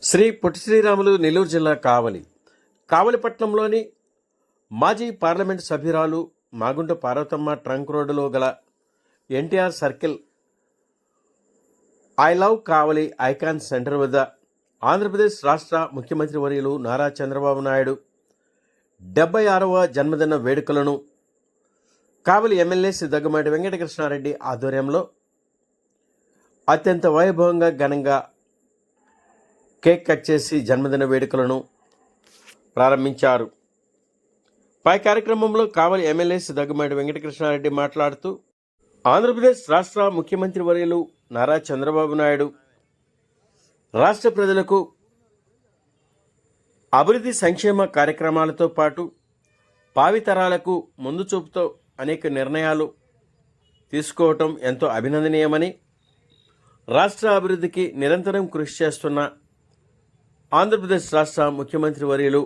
శ్రీ పొట్టి శ్రీరాములు నెల్లూరు జిల్లా కావలిపట్నంలోని మాజీ పార్లమెంట్ సభ్యురాలు మాగుంట పార్వతమ్మ ట్రంక్ రోడ్డులో గల NTR circle I love Kavali icon centre వద్ద ఆంధ్రప్రదేశ్ రాష్ట్ర ముఖ్యమంత్రి వర్యులు నారా చంద్రబాబు నాయుడు 76వ జన్మదిన వేడుకలను కావలి ఎమ్మెల్యే శ్రీ దగ్గుమాటి వెంకటకృష్ణారెడ్డి ఆధ్వర్యంలో అత్యంత వైభవంగా ఘనంగా కేక్ కట్ చేసి జన్మదిన వేడుకలను ప్రారంభించారు. పై కార్యక్రమంలో కావలి ఎమ్మెల్యే శ్రీ దగ్గుమాటి వెంకటకృష్ణారెడ్డి మాట్లాడుతూ ఆంధ్రప్రదేశ్ రాష్ట్ర ముఖ్యమంత్రి వర్యులు నారా చంద్రబాబు నాయుడు రాష్ట్ర ప్రజలకు అభివృద్ధి సంక్షేమ కార్యక్రమాలతో పాటు భావితరాలకు ముందు చూపుతో అనేక నిర్ణయాలు తీసుకోవటం ఎంతో అభినందనీయమని, రాష్ట్ర అభివృద్ధికి నిరంతరం కృషి చేస్తున్న ఆంధ్రప్రదేశ్ రాష్ట్ర ముఖ్యమంత్రి వర్యులు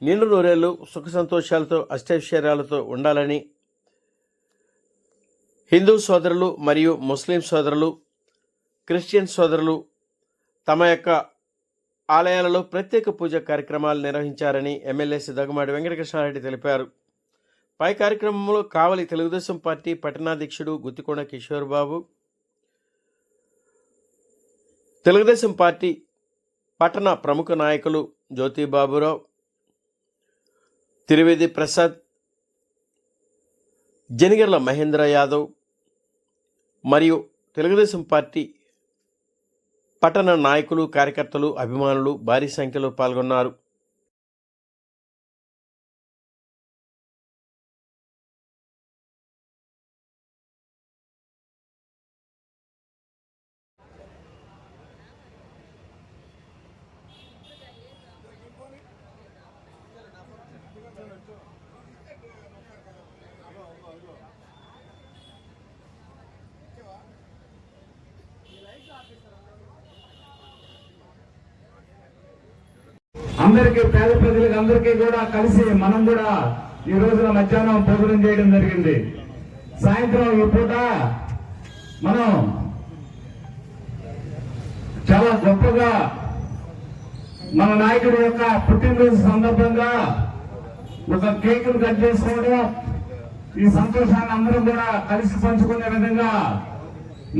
నిండు నూరేళ్లు సుఖ సంతోషాలతో అష్టైశ్వర్యాలతో ఉండాలని హిందూ సోదరులు మరియు ముస్లిం సోదరులు, క్రిస్టియన్ సోదరులు తమ యొక్క ఆలయాలలో ప్రత్యేక పూజ కార్యక్రమాలు నిర్వహించారని ఎమ్మెల్యే శ్రీ దగ్గుమాటి వెంకటకృష్ణారెడ్డి తెలిపారు. పై కార్యక్రమంలో కావలి తెలుగుదేశం పార్టీ పట్టణాధ్యక్షుడు గుత్తికొండ కిషోర్ బాబు, తెలుగుదేశం పార్టీ పట్టణ ప్రముఖ నాయకులు జ్యోతిబాబురావు, తిరువేది ప్రసాద్, జనిగర్ల మహేంద్ర యాదవ్ మరియు తెలుగుదేశం పార్టీ పట్టణ నాయకులు, కార్యకర్తలు, అభిమానులు భారీ సంఖ్యలో పాల్గొన్నారు. అందరికీ, పేద ప్రజలకు అందరికీ కూడా కలిసి మనం కూడా ఈ రోజున మధ్యాహ్నం భోజనం చేయడం జరిగింది. సాయంత్రం ఈ పూట మనం చాలా గొప్పగా మన నాయకుడి యొక్క పుట్టినరోజు సందర్భంగా ఒక కేక్ కట్ చేసుకోవడం, ఈ సంతోషాన్ని అందరం కూడా కలిసి పంచుకునే విధంగా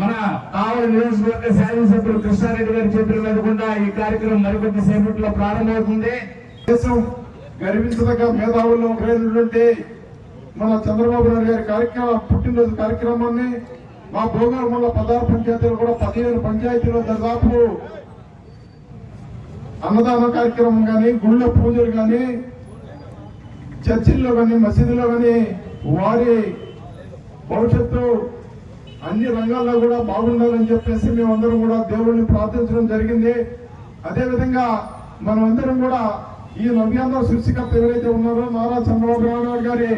మన కావలి నియోజకవర్గ శాసనసభ్యులు కృష్ణారెడ్డి గారి చేతుల మీద కూడా ఈ కార్యక్రమం మరికొద్ది సేపట్లో ప్రారంభమవుతుంది. దేశం గర్వించదగ్గ మేధావుల్లో ఒకరైనటువంటి మన చంద్రబాబు నాయుడు గారి పుట్టినరోజు కార్యక్రమాన్ని మా భోగాలమల్ల 16 పంచాయతీలు కూడా 15 పంచాయతీలో దాదాపు అన్నదాన కార్యక్రమం కానీ, గుళ్ళ పూజలు కానీ, చర్చిల్లో కానీ, మసీదులో కానీ వారి భవిష్యత్తు అన్ని రంగాల్లో కూడా బాగుండాలని చెప్పేసి మేమందరం కూడా దేవుడిని ప్రార్థించడం జరిగింది. అదేవిధంగా మనమందరం కూడా ఈ నవ్యాంధ్ర సృష్టికర్త ఎవరైతే ఉన్నారో నారా చంద్రబాబు నాయుడు గారి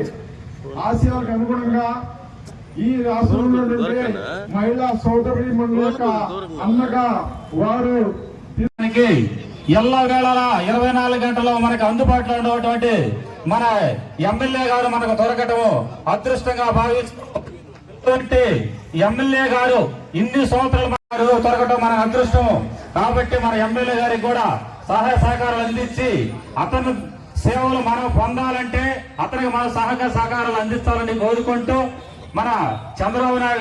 ఆశయాలకు అనుగుణంగా ఈ రాష్ట్రంలో మహిళా సోదరి మండలి యొక్క అన్నగా వారు ఎల్ల వేళలా 24 గంటల్లో మనకు అందుబాటులో ఉన్నటువంటి మన ఎమ్మెల్యే గారు మనకు దొరకటము అదృష్టంగా భావించే ఎమ్మెల్యే గారు ఇన్ని సంవత్సరాలు దొరకటం మన అదృష్టం. కాబట్టి మన ఎమ్మెల్యే గారికి కూడా సహాయ సహకారాలు అందించి అతను సేవలు మనం పొందాలంటే అతనికి మన సహకార సహకారాలు అందించాలని కోరుకుంటూ మన చంద్రబాబు నాయుడు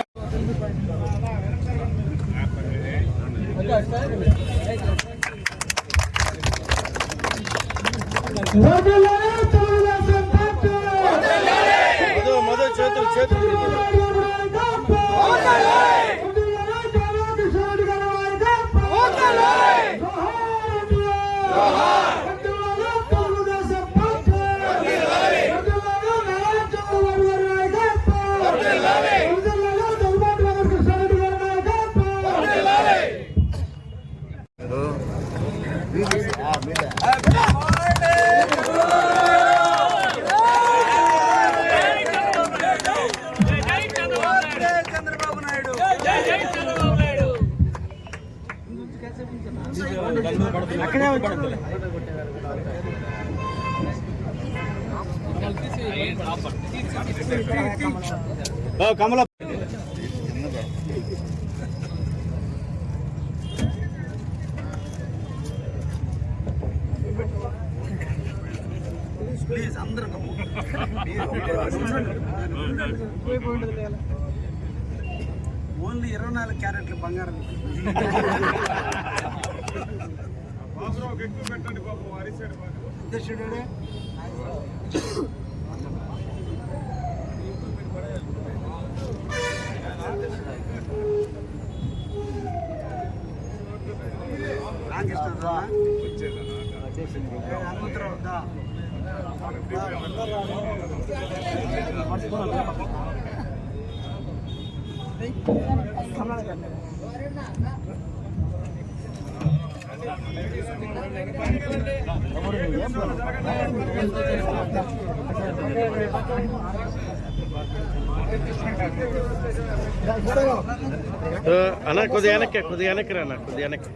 కమల ఓన్లీ 24 క్యారెట్లు బంగారం. అధ్యక్షుడే అన్న కొద్దిగా వెనక్కి రా అన్న, కొద్దిగా వెనక్కి.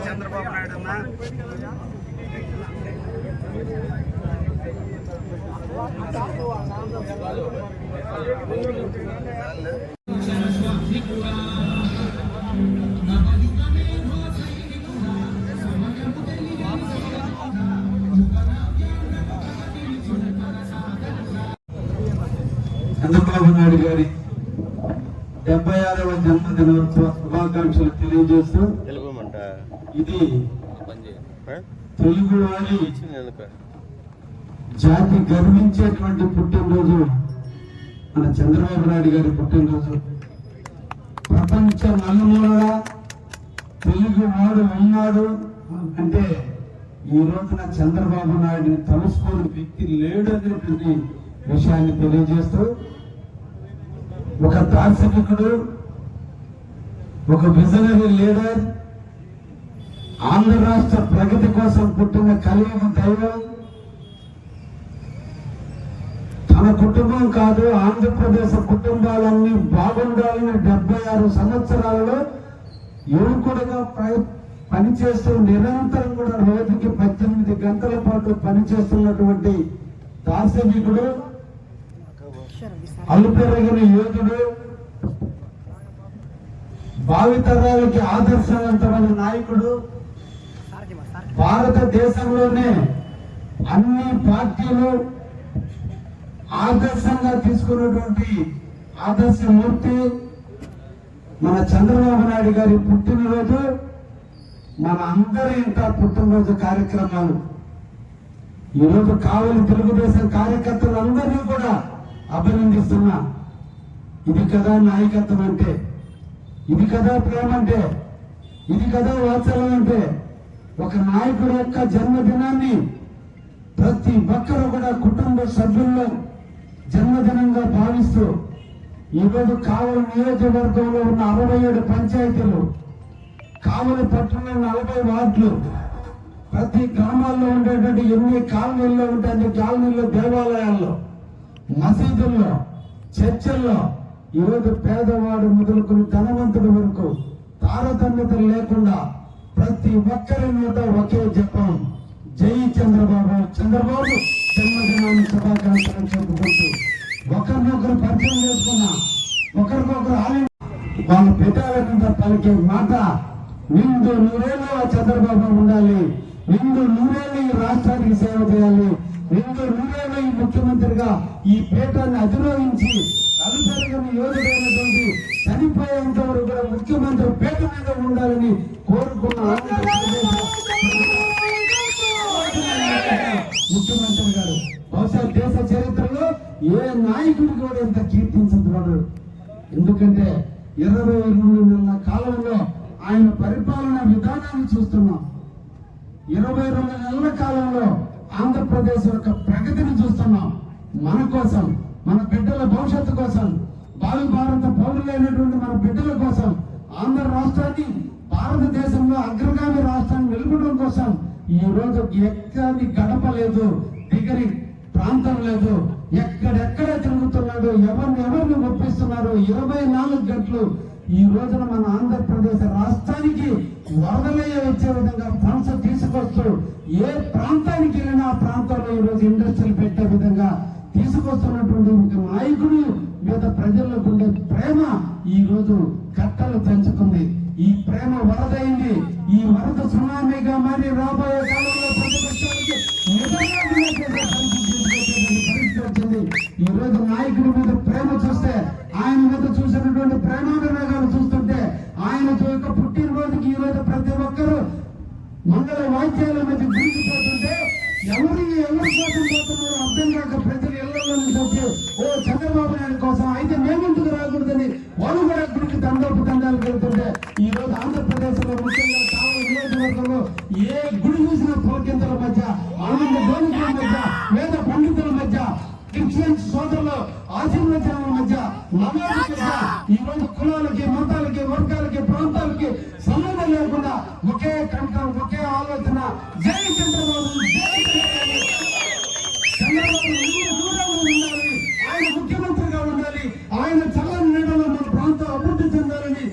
చంద్రబాబు నాయుడు అన్న చంద్రబాబు నాయుడు గారి 76వ జన్మదినోత్సవ శుభాకాంక్షలు తెలియజేస్తూ, వెళ్ళిపోమంట ఇది తెలుగు వారి జాతి గర్వించేటువంటి పుట్టినరోజు. మన చంద్రబాబు నాయుడు గారి పుట్టినరోజు. ప్రపంచ నలుమూలలా తెలుగు వాడు ఉన్నాడు అంటే ఈ రోజున చంద్రబాబు నాయుడిని తలుసుకోని వ్యక్తి లేడు అనేటువంటి విషయాన్ని తెలియజేస్తూ, ఒక దార్శనికుడు, ఒక విజనరీ లీడర్, ఆంధ్ర రాష్ట్ర ప్రగతి కోసం పుట్టిన కలియుగ దైవం, తన కుటుంబం కాదు ఆంధ్రప్రదేశ్ కుటుంబాలన్నీ బాగుండాలని 76 సంవత్సరాలలో యువకుడిగా పనిచేస్తూ నిరంతరం కూడా రోజుకి 18 గంటల పాటు పనిచేస్తున్నటువంటి దార్శనికుడు, అలుపెరగిన యోధుడు, భావితరాలకి ఆదర్శవంతమైన నాయకుడు, భారతదేశంలోనే అన్ని పార్టీలు ఆదర్శంగా తీసుకున్నటువంటి ఆదర్శమూర్తి మన చంద్రబాబు నాయుడు గారి పుట్టినరోజు. మన అందరి ఇంట పుట్టినరోజు కార్యక్రమాలు ఈరోజు కావలి తెలుగుదేశం కార్యకర్తలందరినీ కూడా అభినందిస్తున్నా. ఇది కదా నాయకత్వం అంటే, ఇది కదా ప్రేమ అంటే, ఇది కదా వాత్సల్యం అంటే. ఒక నాయకుడి యొక్క జన్మదినాన్ని ప్రతి ఒక్కరు కూడా కుటుంబ సభ్యుల్లో జన్మదినంగా భావిస్తూ ఈరోజు కావలి నియోజకవర్గంలో ఉన్న 67 పంచాయతీలు, కావలి పట్టణంలో 40 వార్డులు, ప్రతి గ్రామాల్లో ఉండేటువంటి ఎన్ని కాలనీల్లో ఉంటాయి, కాలనీల్లో, దేవాలయాల్లో, మసీదుల్లో, చర్చల్లో ఈరోజు పేదవాడు మొదలుకొని ధనవంతుడి వరకు తారతమ్యతలు లేకుండా ప్రతి ఒక్కరి మీద ఒకే జపం, జై చంద్రబాబు. చంద్రబాబు జన్మదినాన్ని శుభాకాంక్షలు చెప్పుకుంటూ ఒకరినొకరు పరిచయం చేసుకున్నా, ఒకరికొకరు వాళ్ళు పెట్టాల మీద పలికే మాట, నిండు నూరేళ్ళు చంద్రబాబు ఉండాలి, నిండు నూరేళ్ళు ఈ రాష్ట్రానికి సేవ చేయాలి, నిండు నూరేళ్ళు ఈ ముఖ్యమంత్రిగా ఈ పీఠాన్ని అధిరోహించి అలుపెరగని యోధుడైనటువంటి చనిపోయేంత వరకు కూడా ముఖ్యమంత్రి పీఠ మీద ఉండాలని కోరుకున్న ముఖ్యమంత్రి గారు బహుశా దేశ చరిత్రలో ఏ నాయకుడికి కూడా ఇంత కీర్తించబడరు. ఎందుకంటే 22 నెలల కాలంలో ఆయన పరిపాలన విధానాన్ని చూస్తున్నాం. 22 నెలల కాలంలో ఆంధ్రప్రదేశ్ యొక్క ప్రగతిని చూస్తున్నాం. మన కోసం, మన బిడ్డల భవిష్యత్తు కోసం, భావి భారత పౌరులైనటువంటి మన బిడ్డల కోసం ఆంధ్ర రాష్ట్రాన్ని భారతదేశంలో అగ్రగామి రాష్ట్రాన్ని నిలపడం కోసం ఈ రోజు ఎక్కడి గడప లేదు, దిగని ప్రాంతం లేదు. ఎక్కడెక్కడ తిరుగుతున్నాడు, ఎవరిని ఒప్పిస్తున్నారు. 24 గంటలు ఈ రోజున మన ఆంధ్రప్రదేశ్ రాష్ట్రానికి వరదలయ్యే వచ్చే విధంగా ఫండ్స్ తీసుకొస్తూ ఏ ప్రాంతానికి వెళ్ళినా ఆ ప్రాంతంలో ఈ రోజు ఇండస్ట్రీలు పెట్టే విధంగా తీసుకొస్తున్నటువంటి ఒక నాయకుడు మీద ప్రజలకు ఉండే ప్రేమ ఈ రోజు కట్టలు పెంచుకుంది. ఈ ప్రేమ వరదైంది. ఈ వరద సునామీగా మరి రాబోయే కాలంలో ప్రతిపక్షానికి నిజంగా పరిస్థితి వచ్చింది. ఈ రోజు నాయకుడి మీద ప్రేమ చూస్తే, ఆయన మీద చూసినటువంటి ప్రేమాభిమానాలు చూస్తుంటే, ఆయన యొక్క పుట్టినరోజుకి ఈ రోజు ప్రతి ఒక్కరూ మంగళ వాయిద్యాల మధ్య గురికిపోతుంటే ఎవరి కోసం పోతున్నారో అర్థం కాక ప్రజలు ఇళ్లలో నుంచి వచ్చి ఓ చంద్రబాబు నాయుడు కోసం అయితే మేమెందుకు రాకూడదని వాళ్ళు కూడా గుడికి దండాలు వెళ్తుంటే ఈ రోజు ఆంధ్రప్రదేశ్ లో ముఖ్యంగా కావలి నియోజకవర్గంలో ఏ గుడి చూసిన పులకింతల మధ్య, ఆనంద ధ్వనుల మధ్య, వేద పండితుల మధ్య, క్రిస్టియన్ సోదరులు ఆశీర్వచనాల మధ్య, నమాజు మధ్య ఈ రోజు కులాలకి, మతాలకి, వర్గాలకి, ప్రాంతాలకి సంబంధం లేకుండా ఒకే కంఠం, ఒకే ఆలోచన, జై చంద్రబాబు, జై చంద్రబాబు ఉండాలి, ఆయన ముఖ్యమంత్రిగా ఉండాలి, ఆయన చల్లని నీడలో మన ప్రాంతం అభివృద్ధి చెందాలని